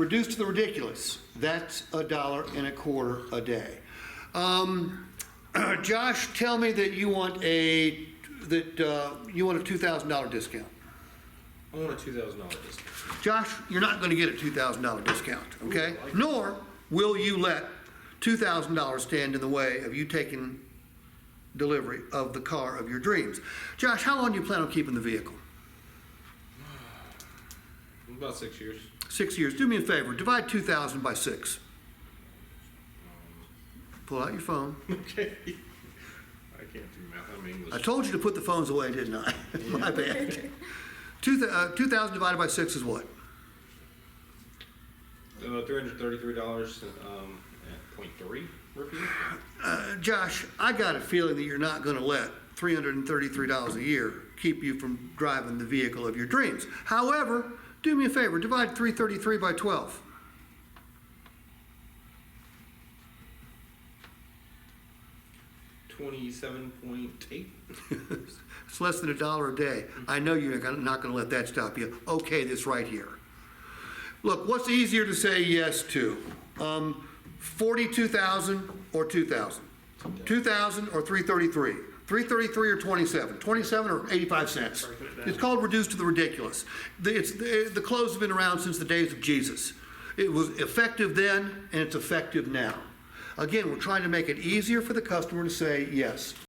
reduced to the ridiculous, that's $1.25 a day. Josh, tell me that you want a $2,000 discount. I want a $2,000 discount. Josh, you're not going to get a $2,000 discount, okay? Nor will you let $2,000 stand in the way of you taking delivery of the car of your dreams. Josh, how long do you plan on keeping the vehicle? About 6 years. 6 years. Do me a favor, divide 2,000 by 6. Pull out your phone. Okay. I can't do math. I'm English. I told you to put the phones away, didn't I? My bad. 2,000 divided by 6 is what? $333 at 0.3 review. Josh, I got a feeling that you're not going to let $333 a year keep you from driving the vehicle of your dreams. However, do me a favor, divide 333 by 12. $27.8. It's less than $1 a day. I know you're not going to let that stop you. Okay, this right here. Look, what's easier to say yes to? 42,000 or 2,000? 2,000 or 333? 333 or 27? 27 or 85 cents? It's called reduced to the ridiculous. The clothes have been around since the days of Jesus. It was effective then, and it's effective now. Again, we're trying to make it easier for the customer to say yes.